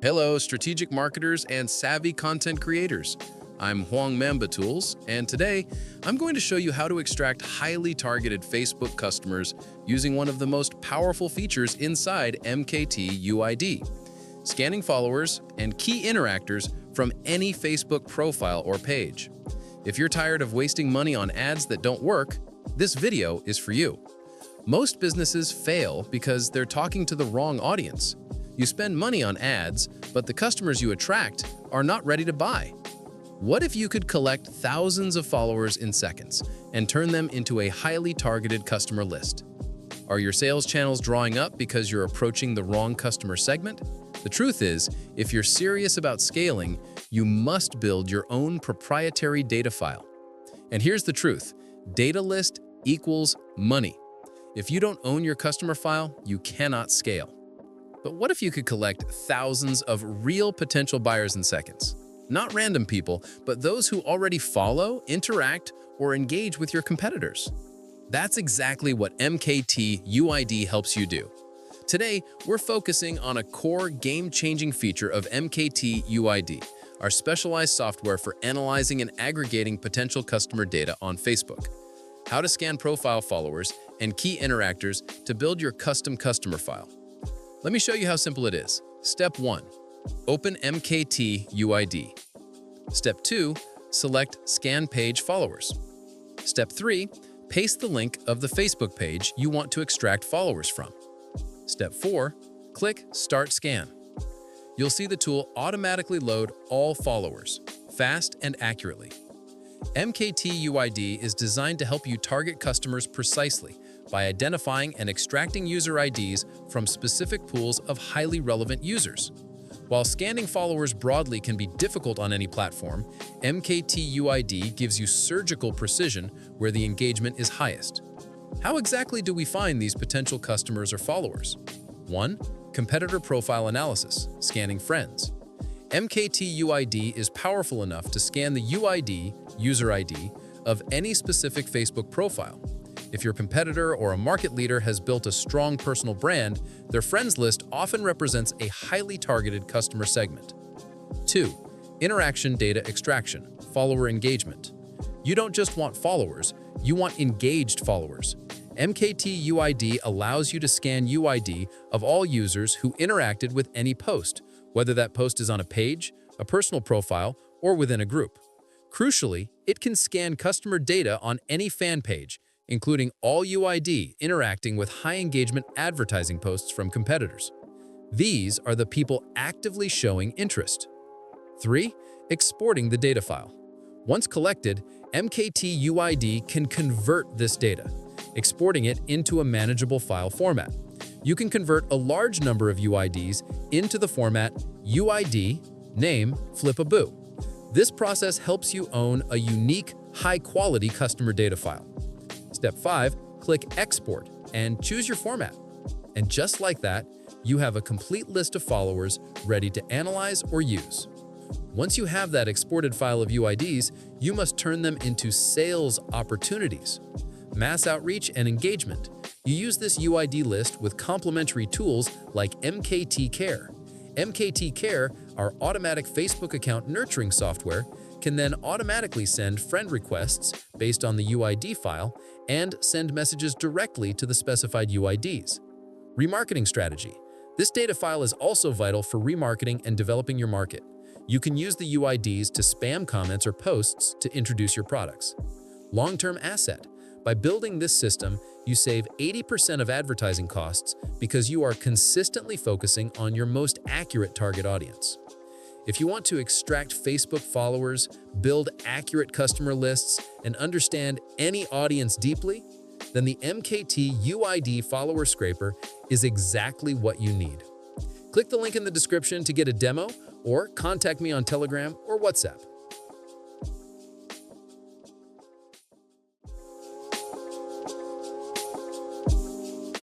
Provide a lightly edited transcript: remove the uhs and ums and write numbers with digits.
Hello, strategic marketers and savvy content creators. I'm Hoang MamBa Tools, and today I'm going to show you how to extract highly targeted Facebook customers using one of the most powerful features inside MKT UID, scanning followers and key interactors from any Facebook profile or page. If you're tired of wasting money on ads that don't work, this video is for you. Most businesses fail because they're talking to the wrong audience. You spend money on ads, but the customers you attract are not ready to buy. What if you could collect thousands of followers in seconds and turn them into a highly targeted customer list? Are your sales channels drawing up because you're approaching the wrong customer segment? The truth is, if you're serious about scaling, you must build your own proprietary data file. And here's the truth: data list equals money. If you don't own your customer file, you cannot scale. But what if you could collect thousands of real potential buyers in seconds? Not random people, but those who already follow, interact, or engage with your competitors. That's exactly what MKT UID helps you do. Today, we're focusing on a core game-changing feature of MKT UID, our specialized software for analyzing and aggregating potential customer data on Facebook. How to scan profile followers and key interactors to build your custom customer file. Let me show you how simple it is. Step 1. Open MKT UID. Step 2. Select Scan Page Followers. Step 3. Paste the link of the Facebook page you want to extract followers from. Step 4. Click Start Scan. You'll see the tool automatically load all followers, fast and accurately. MKT UID is designed to help you target customers precisely by identifying and extracting user IDs from specific pools of highly relevant users. While scanning followers broadly can be difficult on any platform, MKT UID gives you surgical precision where the engagement is highest. How exactly do we find these potential customers or followers? 1. Competitor profile analysis, scanning friends. MKT UID is powerful enough to scan the UID, user ID, of any specific Facebook profile. If your competitor or a market leader has built a strong personal brand, their friends list often represents a highly targeted customer segment. 2. Interaction data extraction, follower engagement. You don't just want followers, you want engaged followers. MKT UID allows you to scan UID of all users who interacted with any post, whether that post is on a page, a personal profile, or within a group. Crucially, it can scan customer data on any fan page, including all UID interacting with high-engagement advertising posts from competitors. These are the people actively showing interest. 3. Exporting the data file. Once collected, MKT UID can convert this data, exporting it into a manageable file format. You can convert a large number of UIDs into the format UID, name, flip a boo. This process helps you own a unique, high-quality customer data file. Step 5. Click Export and choose your format. And just like that, you have a complete list of followers ready to analyze or use. Once you have that exported file of UIDs, you must turn them into sales opportunities. Mass outreach and engagement. You use this UID list with complementary tools like MKT Care. MKT Care, our automatic Facebook account nurturing software, can then automatically send friend requests based on the UID file and send messages directly to the specified UIDs. Remarketing strategy. This data file is also vital for remarketing and developing your market. You can use the UIDs to spam comments or posts to introduce your products. Long-term asset. By building this system, you save 80% of advertising costs because you are consistently focusing on your most accurate target audience. If you want to extract Facebook followers, build accurate customer lists, and understand any audience deeply, then the MKT UID Follower Scraper is exactly what you need. Click the link in the description to get a demo or contact me on Telegram or WhatsApp.